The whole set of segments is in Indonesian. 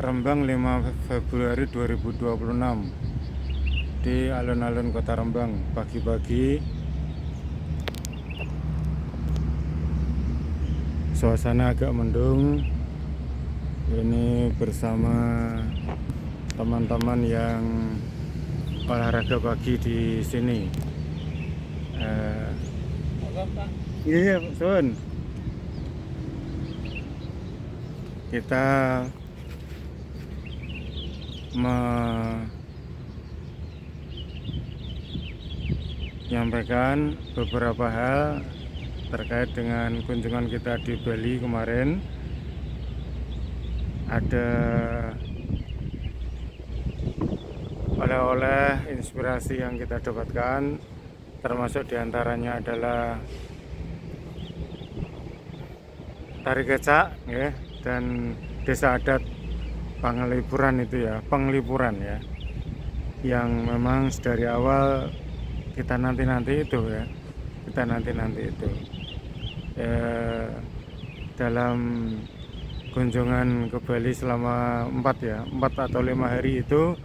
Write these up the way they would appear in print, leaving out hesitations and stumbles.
Rembang 5 Februari 2026 di alun-alun Kota Rembang. Pagi-pagi suasana agak mendung. Ini bersama teman-teman yang olahraga pagi di sini. Iya, Sun. Kita menyampaikan beberapa hal terkait dengan kunjungan kita di Bali kemarin. Ada oleh-oleh inspirasi yang kita dapatkan, termasuk diantaranya adalah tari kecak ya, dan desa adat Penglipuran itu ya, Penglipuran ya, yang memang dari awal kita nanti itu ya, kita nanti itu dalam kunjungan ke Bali selama 4 atau 5 hari itu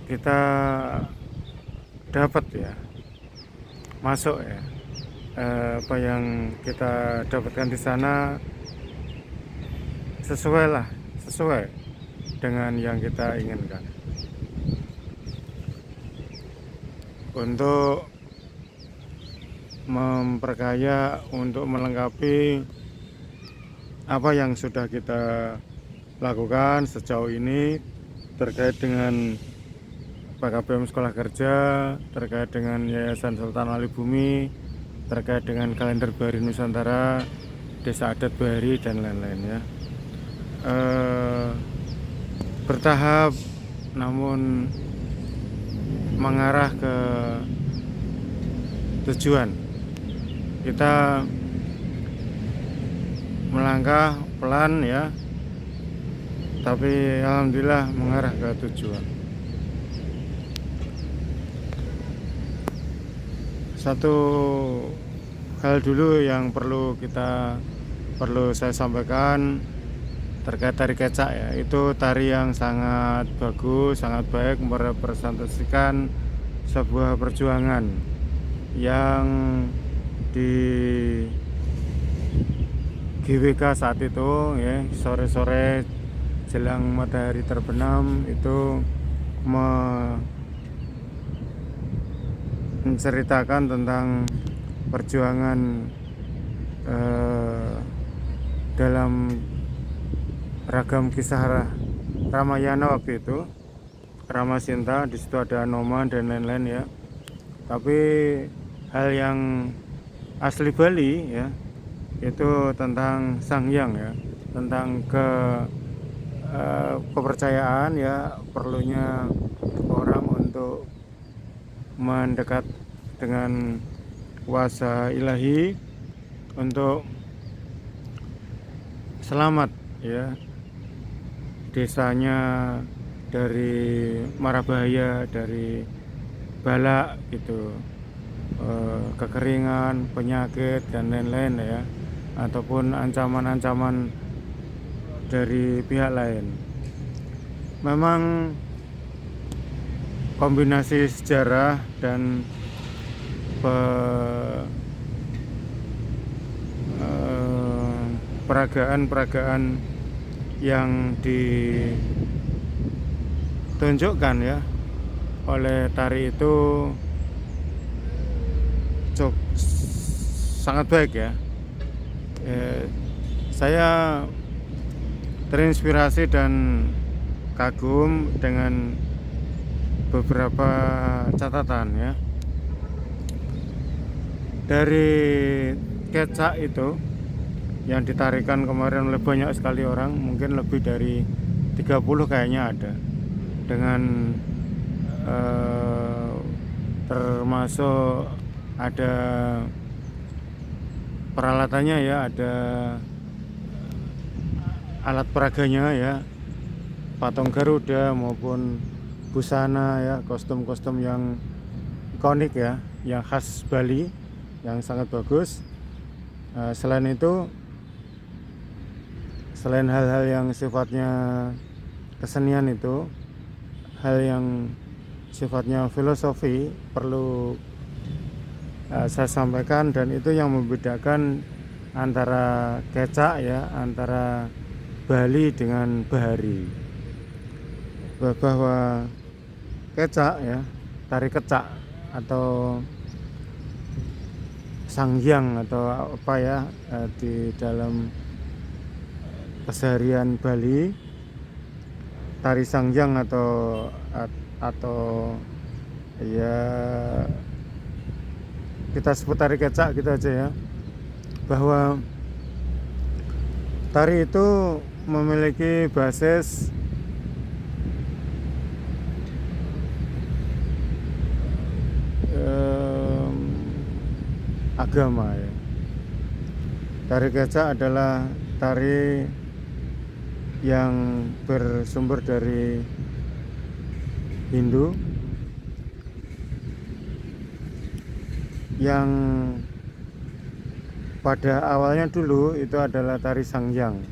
kita dapat ya masuk ya, apa yang kita dapatkan di sana sesuai dengan yang kita inginkan. Untuk memperkaya, untuk melengkapi apa yang sudah kita lakukan sejauh ini terkait dengan PKBM Sekolah Kerja, terkait dengan Yayasan Sultan Ali Bumi, terkait dengan kalender Bahari Nusantara, Desa Adat Bahari, dan lain-lain ya. Bertahap namun mengarah ke tujuan. Kita melangkah pelan ya, tapi alhamdulillah mengarah ke tujuan. Satu hal dulu yang perlu saya sampaikan terkait tari kecak ya. Itu tari yang sangat bagus, sangat baik, merepresentasikan sebuah perjuangan yang di GWK saat itu ya, sore-sore jelang matahari terbenam itu menceritakan tentang perjuangan dalam ragam kisah Ramayana waktu itu, Ramasinta, di situ ada Anoman dan lain-lain ya. Tapi hal yang asli Bali ya, itu tentang Sang Hyang ya, tentang kepercayaan ya, perlunya orang untuk mendekat dengan kuasa ilahi untuk selamat ya, desanya dari mara bahaya, dari bala gitu, kekeringan, penyakit dan lain-lain ya, ataupun ancaman-ancaman dari pihak lain. Memang kombinasi sejarah dan peragaan yang ditunjukkan ya oleh tari itu sangat baik ya. Saya terinspirasi dan kagum dengan beberapa catatan ya. Dari kecak itu yang ditarikan kemarin oleh banyak sekali orang, mungkin lebih dari 30 kayaknya ada, dengan termasuk ada peralatannya ya, ada alat peraganya ya, patung Garuda maupun busana ya, kostum-kostum yang ikonik ya, yang khas Bali, yang sangat bagus. Selain itu selain hal-hal yang sifatnya kesenian itu, hal yang sifatnya filosofi perlu saya sampaikan, dan itu yang membedakan antara kecak ya, antara Bali dengan Bahari. Bahwa kecak ya, tari kecak atau sanghyang atau apa ya, di dalam keseharian Bali, tari sanghyang atau ya kita sebut tari kecak gitu aja ya, bahwa tari itu memiliki basis agama ya. Tari kecak adalah tari yang bersumber dari Hindu, yang pada awalnya dulu itu adalah tari sanghyang,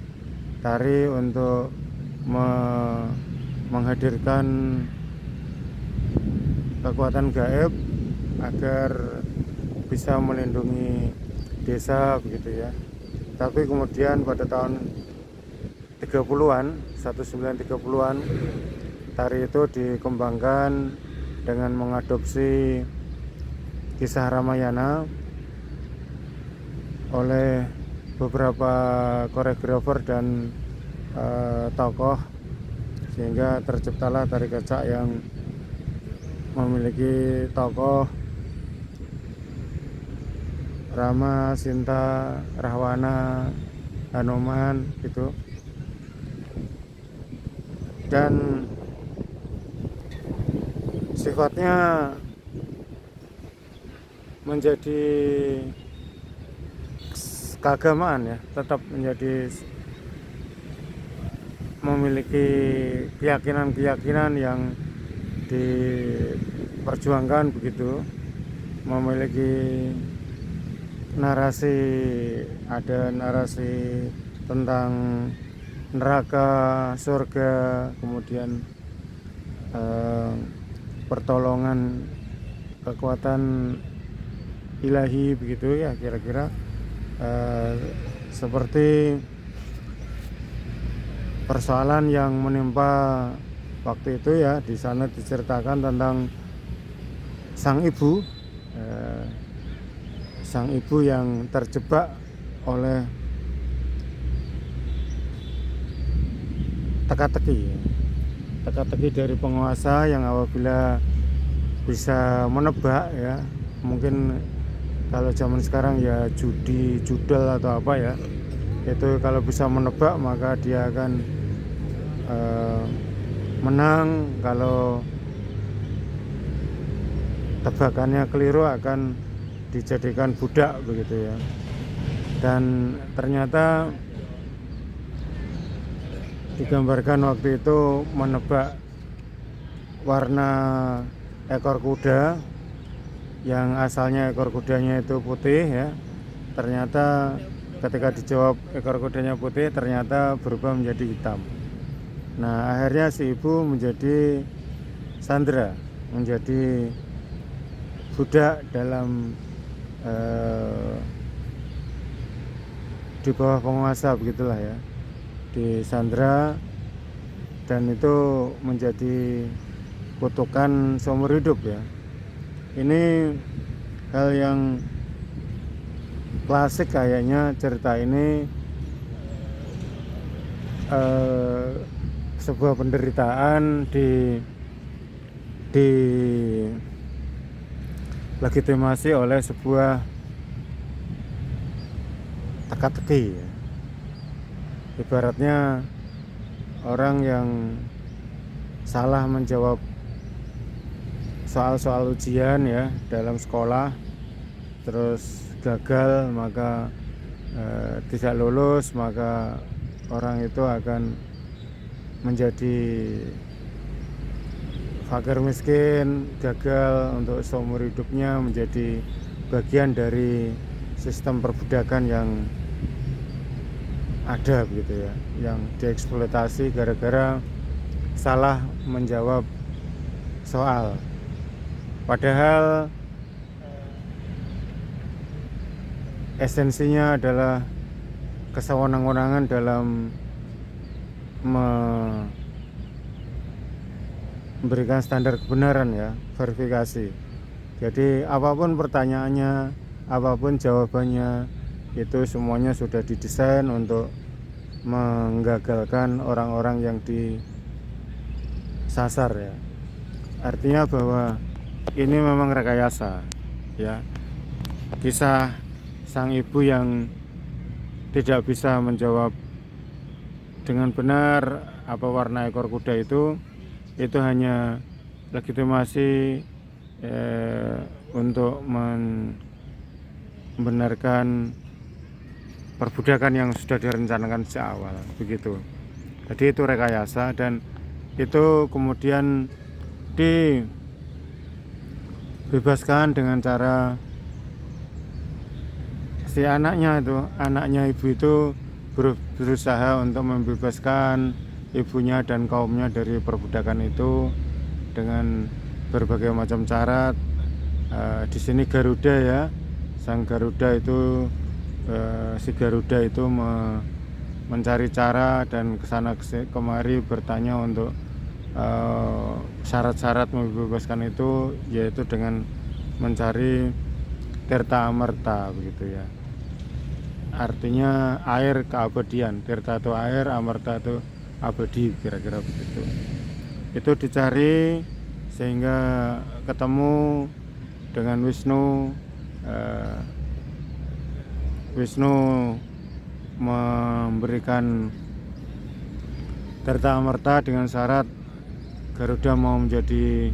tari untuk menghadirkan kekuatan gaib agar bisa melindungi desa begitu ya. Tapi kemudian pada tahun 30-an, 1930-an, tari itu dikembangkan dengan mengadopsi kisah Ramayana oleh beberapa koreografer dan tokoh, sehingga terciptalah tari kecak yang memiliki tokoh Rama, Sinta, Rahwana, Hanuman gitu, dan sifatnya menjadi keagamaan ya, tetap menjadi memiliki keyakinan-keyakinan yang diperjuangkan begitu, memiliki narasi, ada narasi tentang neraka, surga, kemudian pertolongan kekuatan ilahi begitu ya, kira-kira seperti persoalan yang menimpa waktu itu ya. Di sana diceritakan tentang sang ibu yang terjebak oleh teka-teki dari penguasa, yang apabila bisa menebak ya, mungkin kalau zaman sekarang ya judel atau apa ya, itu kalau bisa menebak maka dia akan menang, kalau tebakannya keliru akan dijadikan budak begitu ya. Dan ternyata digambarkan waktu itu menebak warna ekor kuda, yang asalnya ekor kudanya itu putih ya, ternyata ketika dijawab ekor kudanya putih, ternyata berubah menjadi hitam. Nah akhirnya si ibu menjadi sandera, menjadi budak dalam di bawah penguasa begitulah ya, di sandera, dan itu menjadi kutukan seumur hidup ya. Ini hal yang klasik kayaknya cerita ini, sebuah penderitaan di legitimasi oleh sebuah teka-teki ya. Ibaratnya orang yang salah menjawab soal-soal ujian ya dalam sekolah, terus gagal, maka tidak lulus, maka orang itu akan menjadi fakir miskin, gagal untuk seumur hidupnya, menjadi bagian dari sistem perbudakan yang ada begitu ya, yang dieksploitasi gara-gara salah menjawab soal. Padahal esensinya adalah kesewenang-wenangan dalam memberikan standar kebenaran ya, verifikasi. Jadi apapun pertanyaannya, apapun jawabannya, itu semuanya sudah didesain untuk menggagalkan orang-orang yang disasar ya. Artinya bahwa ini memang rekayasa ya. Kisah sang ibu yang tidak bisa menjawab dengan benar apa warna ekor kuda itu hanya legitimasi untuk membenarkan perbudakan yang sudah direncanakan sejak awal begitu. Jadi itu rekayasa, dan itu kemudian dibebaskan dengan cara si anaknya ibu itu berusaha untuk membebaskan ibunya dan kaumnya dari perbudakan itu dengan berbagai macam cara. Di sini Garuda ya, sang Garuda itu si Garuda itu mencari cara dan kesana kemari bertanya untuk syarat-syarat membebaskan itu, yaitu dengan mencari tirta amerta begitu ya. Artinya air keabadian. Tirta itu air, amerta itu abadi, kira-kira begitu. Itu dicari sehingga ketemu dengan Wisnu. Wisnu memberikan tirta amerta dengan syarat Garuda mau menjadi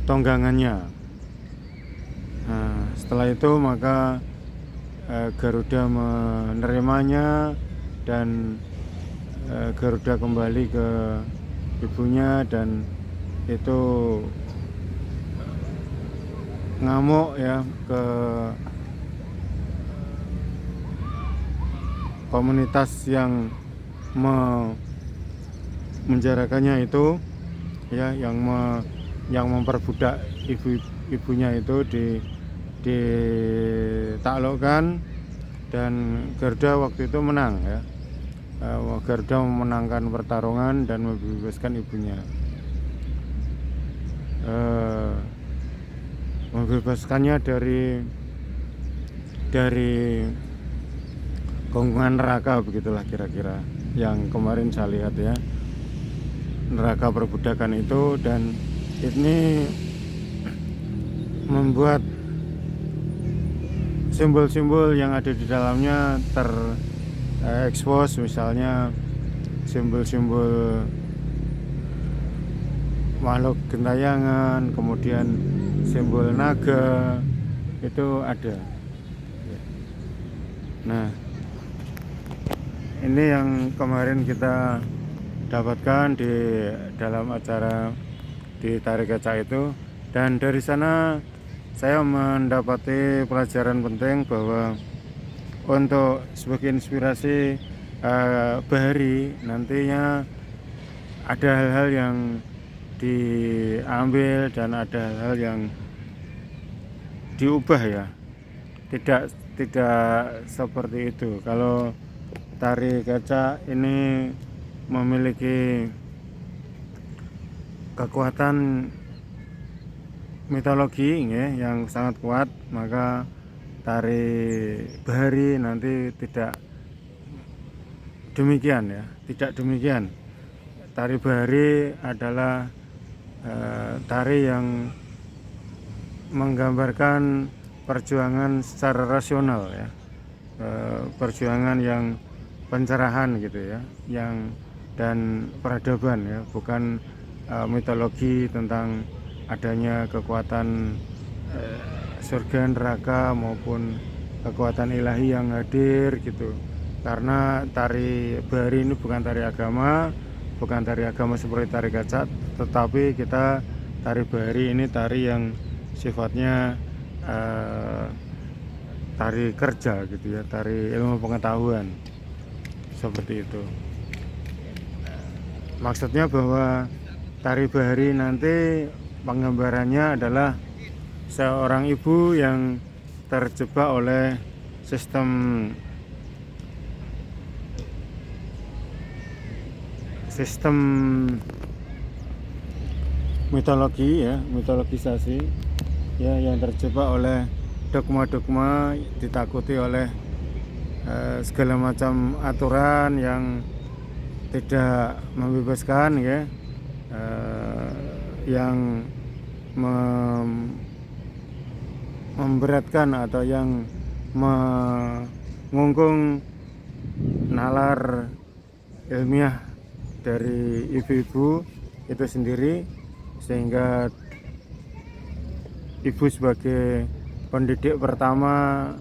tonggangannya. Nah, setelah itu maka Garuda menerimanya, dan Garuda kembali ke ibunya, dan itu ngamuk ya ke komunitas yang menjarakannya itu ya, yang memperbudak ibunya itu ditaklukkan, dan Garuda waktu itu menang ya. Garuda memenangkan pertarungan dan membebaskan ibunya, membebaskannya dari gonggongan neraka, begitulah kira-kira yang kemarin saya lihat ya, neraka perbudakan itu. Dan ini membuat simbol-simbol yang ada di dalamnya terekspos, misalnya simbol-simbol makhluk gentayangan, kemudian simbol naga itu ada. Nah, ini yang kemarin kita dapatkan di dalam acara di Tari Kecak itu, dan dari sana saya mendapati pelajaran penting bahwa untuk sebagai inspirasi Bahari nantinya ada hal-hal yang diambil dan ada hal-hal yang diubah ya, tidak seperti itu. Kalau Tari Kecak ini memiliki kekuatan mitologi ya, yang sangat kuat, maka tari Bahari nanti tidak demikian ya, tidak demikian. Tari Bahari adalah tari yang menggambarkan perjuangan secara rasional ya, perjuangan yang pencerahan gitu ya, yang dan peradaban ya, bukan mitologi tentang adanya kekuatan surga neraka maupun kekuatan ilahi yang hadir gitu. Karena tari Bahari ini bukan tari agama, bukan tari agama seperti Tari Kecak, tetapi kita tari Bahari ini tari yang sifatnya tari kerja gitu ya, tari ilmu pengetahuan. seperti itu. Maksudnya bahwa tari bahari nanti penggambarannya adalah seorang ibu yang terjebak oleh sistem mitologi ya, mitologisasi ya, yang terjebak oleh dogma-dogma, ditakuti oleh segala macam aturan yang tidak membebaskan ya, yang memberatkan atau yang mengungkung nalar ilmiah dari ibu-ibu itu sendiri, sehingga ibu sebagai pendidik pertama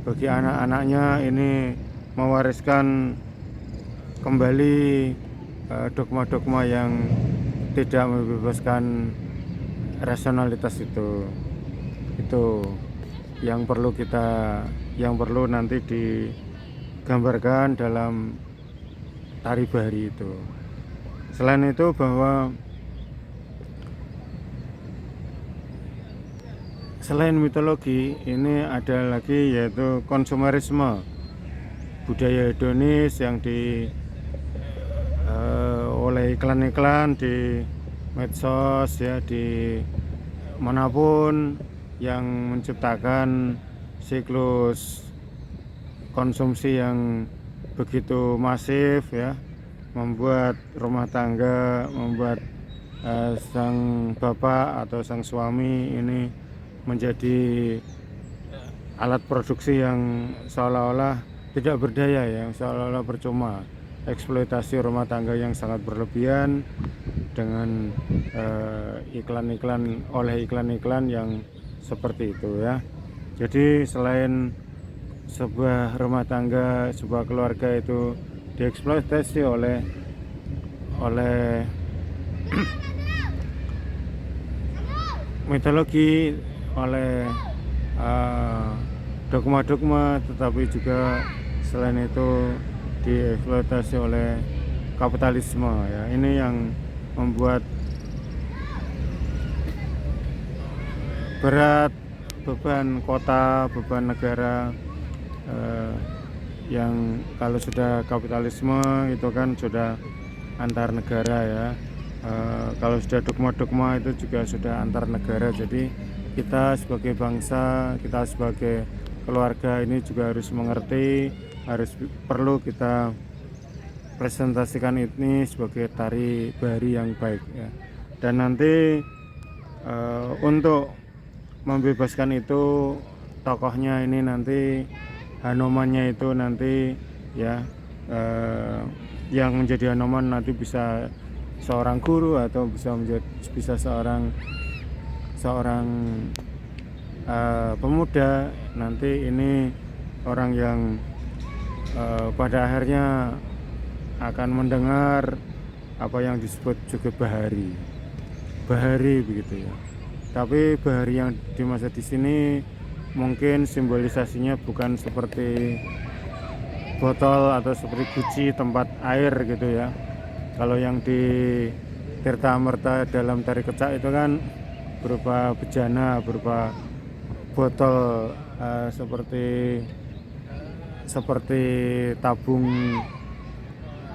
bagi anak-anaknya ini mewariskan kembali dogma-dogma yang tidak membebaskan rasionalitas itu yang perlu nanti digambarkan dalam tari bahari itu. Selain itu, bahwa selain mitologi ini ada lagi yaitu konsumerisme, budaya hedonis yang oleh iklan-iklan di medsos ya, di manapun, yang menciptakan siklus konsumsi yang begitu masif ya, membuat rumah tangga, membuat sang bapak atau sang suami ini menjadi alat produksi yang seolah-olah tidak berdaya ya, seolah-olah percuma. Eksploitasi rumah tangga yang sangat berlebihan dengan iklan-iklan yang seperti itu ya. Jadi selain sebuah rumah tangga, sebuah keluarga itu dieksploitasi oleh mitologi, oleh dogma-dogma, tetapi juga selain itu dieksploitasi oleh kapitalisme ya. Ini yang membuat berat beban kota, beban negara, yang kalau sudah kapitalisme itu kan sudah antar negara ya. Kalau sudah dogma-dogma itu juga sudah antar negara. Jadi kita sebagai bangsa, kita sebagai keluarga ini juga harus mengerti, perlu kita presentasikan ini sebagai tari bahari yang baik ya. Dan nanti untuk membebaskan itu, tokohnya ini nanti, Hanomannya itu nanti ya, yang menjadi Hanoman nanti bisa seorang guru atau bisa seorang pemuda. Nanti ini orang yang pada akhirnya akan mendengar apa yang disebut juga bahari begitu ya. Tapi bahari yang di masa di sini mungkin simbolisasinya bukan seperti botol atau seperti guci tempat air gitu ya. Kalau yang di Tirta Amerta dalam tari kecak itu kan berupa bejana, berupa botol, seperti tabung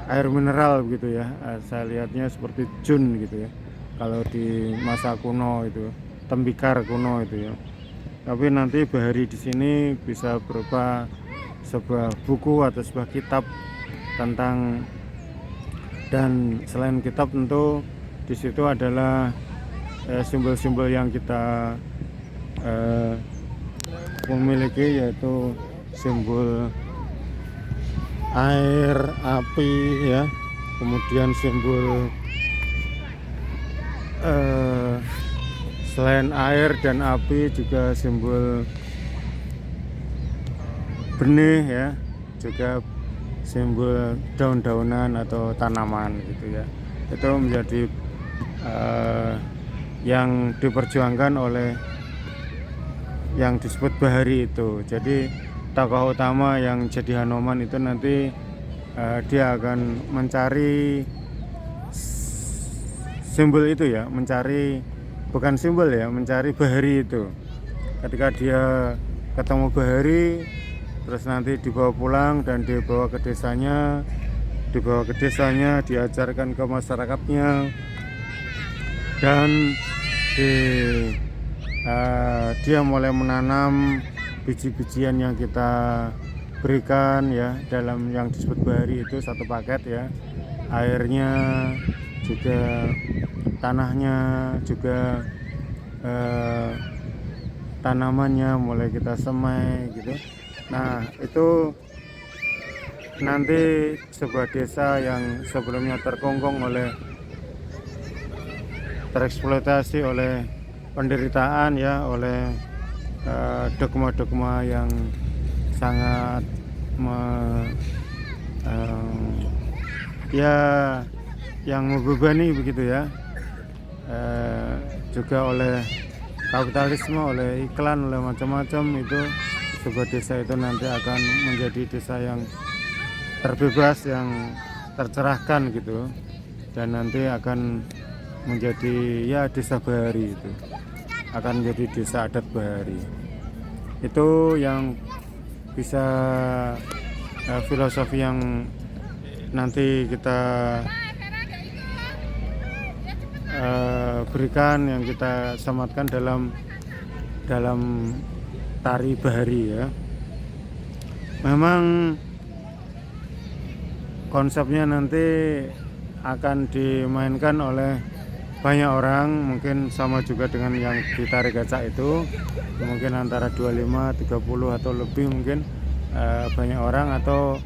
air mineral gitu ya. Saya lihatnya seperti jun gitu ya kalau di masa kuno itu, tembikar kuno itu ya. Tapi nanti bahari di sini bisa berupa sebuah buku atau sebuah kitab tentang, dan selain kitab tentu di situ adalah simbol-simbol yang kita memiliki, yaitu simbol air, api ya, kemudian simbol selain air dan api juga simbol benih ya, juga simbol daun-daunan atau tanaman gitu ya. Itu menjadi yang diperjuangkan oleh yang disebut bahari itu. Jadi tokoh utama yang jadi Hanoman itu nanti dia akan mencari simbol itu ya, mencari bukan simbol ya, mencari bahari itu. Ketika dia ketemu bahari, terus nanti dibawa pulang dan dibawa ke desanya, diajarkan ke masyarakatnya, dan dia mulai menanam biji-bijian yang kita berikan ya, dalam yang disebut bahari itu satu paket ya, airnya juga, tanahnya juga, tanamannya mulai kita semai gitu. Nah itu nanti sebuah desa yang sebelumnya tereksploitasi oleh penderitaan ya, oleh dogma-dogma yang sangat ya yang membebani begitu ya, juga oleh kapitalisme, oleh iklan, oleh macam-macam. Itu sebuah desa itu nanti akan menjadi desa yang terbebas, yang tercerahkan gitu, dan nanti akan menjadi ya desa bahari, itu akan menjadi desa adat bahari. Itu yang bisa filosofi yang nanti kita berikan, yang kita sematkan dalam tari bahari ya. Memang konsepnya nanti akan dimainkan oleh banyak orang, mungkin sama juga dengan yang di tari kecak itu, mungkin antara 25, 30 atau lebih mungkin, banyak orang, atau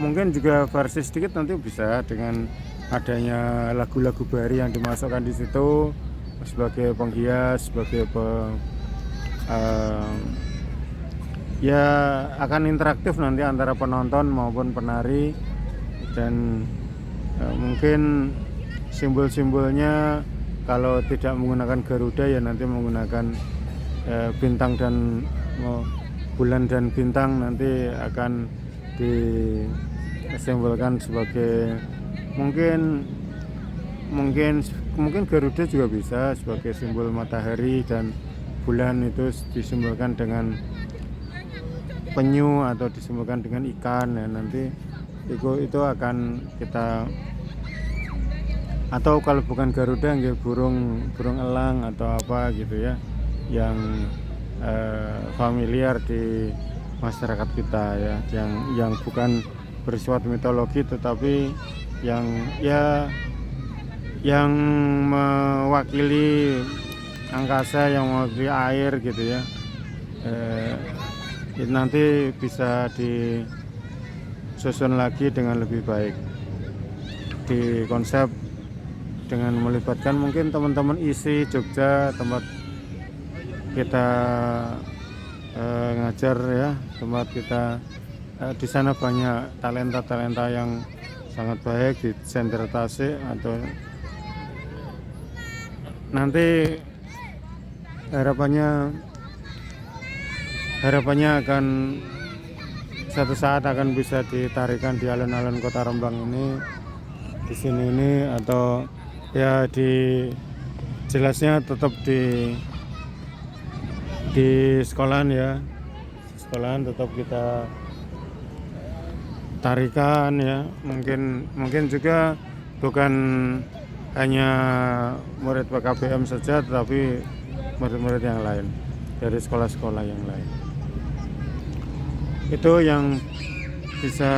mungkin juga versi sedikit nanti bisa dengan adanya lagu-lagu bahari yang dimasukkan di situ sebagai penghias, sebagai ya akan interaktif nanti antara penonton maupun penari. Dan mungkin simbol-simbolnya kalau tidak menggunakan Garuda ya nanti menggunakan bintang dan bulan dan bintang, nanti akan disimbolkan sebagai mungkin Garuda juga bisa sebagai simbol matahari, dan bulan itu disimbolkan dengan penyu atau disimbolkan dengan ikan ya. Nanti itu akan kita, atau kalau bukan Garuda ya burung elang atau apa gitu ya, yang familiar di masyarakat kita ya, yang bukan bersifat mitologi tetapi yang mewakili angkasa, yang mewakili air gitu ya. Nanti bisa disusun lagi dengan lebih baik di konsep, dengan melibatkan mungkin teman-teman ISI Jogja, tempat kita ngajar ya, tempat kita di sana banyak talenta-talenta yang sangat baik di Sender Tasik. Atau nanti harapannya akan satu saat akan bisa ditarikan di alun-alun Kota Rembang ini, di sini ini, atau ya jelasnya tetap di sekolahan ya, sekolahan tetap kita tarikan ya. Mungkin juga bukan hanya murid PKBM saja, tetapi murid-murid yang lain dari sekolah-sekolah yang lain. Itu yang bisa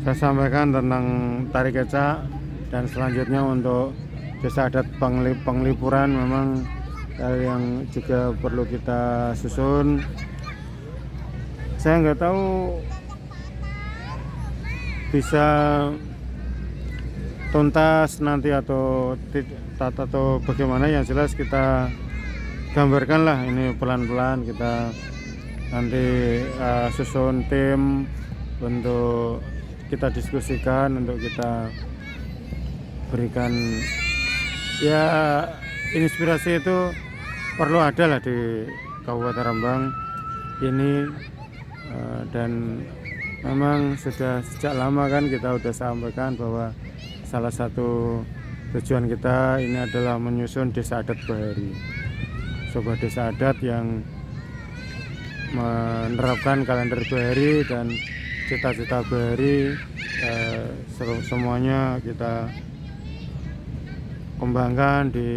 saya sampaikan tentang tari kecak. Dan selanjutnya untuk desa adat Penglipuran, memang yang juga perlu kita susun. Saya nggak tahu bisa tuntas nanti atau bagaimana, yang jelas kita gambarkan lah ini pelan-pelan. Kita nanti susun tim untuk kita diskusikan, untuk kita berikan ya, inspirasi itu perlu ada lah di Kabupaten Rembang ini, dan memang sudah sejak lama kan kita udah sampaikan bahwa salah satu tujuan kita ini adalah menyusun desa adat Bahari, sebuah desa adat yang menerapkan kalender Bahari dan cita-cita Bahari. Semuanya kita kembangkan di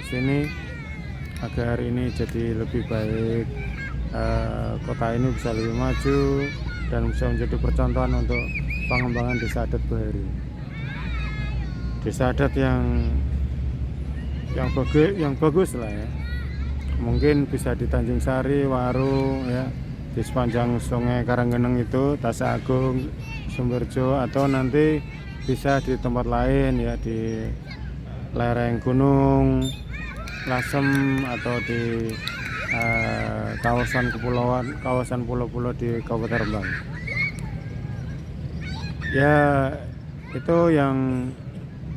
sini agar ini jadi lebih baik, kota ini bisa lebih maju dan bisa menjadi percontohan untuk pengembangan desa adat Bahari. Desa adat yang bagus lah ya. Mungkin bisa di Tanjung Sari, Waru ya, di sepanjang Sungai Karanggeneng itu, Tasa Agung, Sumberjo, atau nanti bisa di tempat lain ya, di lereng gunung Lasem atau di kawasan kepulauan, kawasan pulau-pulau di Kabupaten Rembang. Ya, itu yang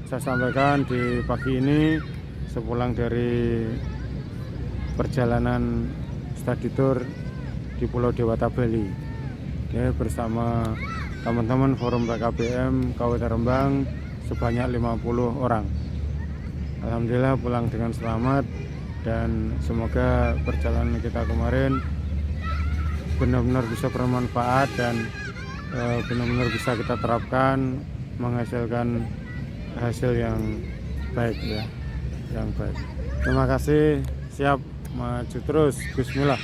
saya sampaikan di pagi ini sepulang dari perjalanan study tour di Pulau Dewata Bali ya, bersama teman-teman Forum PKBM Kabupaten Rembang sebanyak 50 orang. Alhamdulillah pulang dengan selamat dan semoga perjalanan kita kemarin benar-benar bisa bermanfaat dan benar-benar bisa kita terapkan, menghasilkan hasil yang baik ya, yang baik. Terima kasih, siap maju terus, bismillah.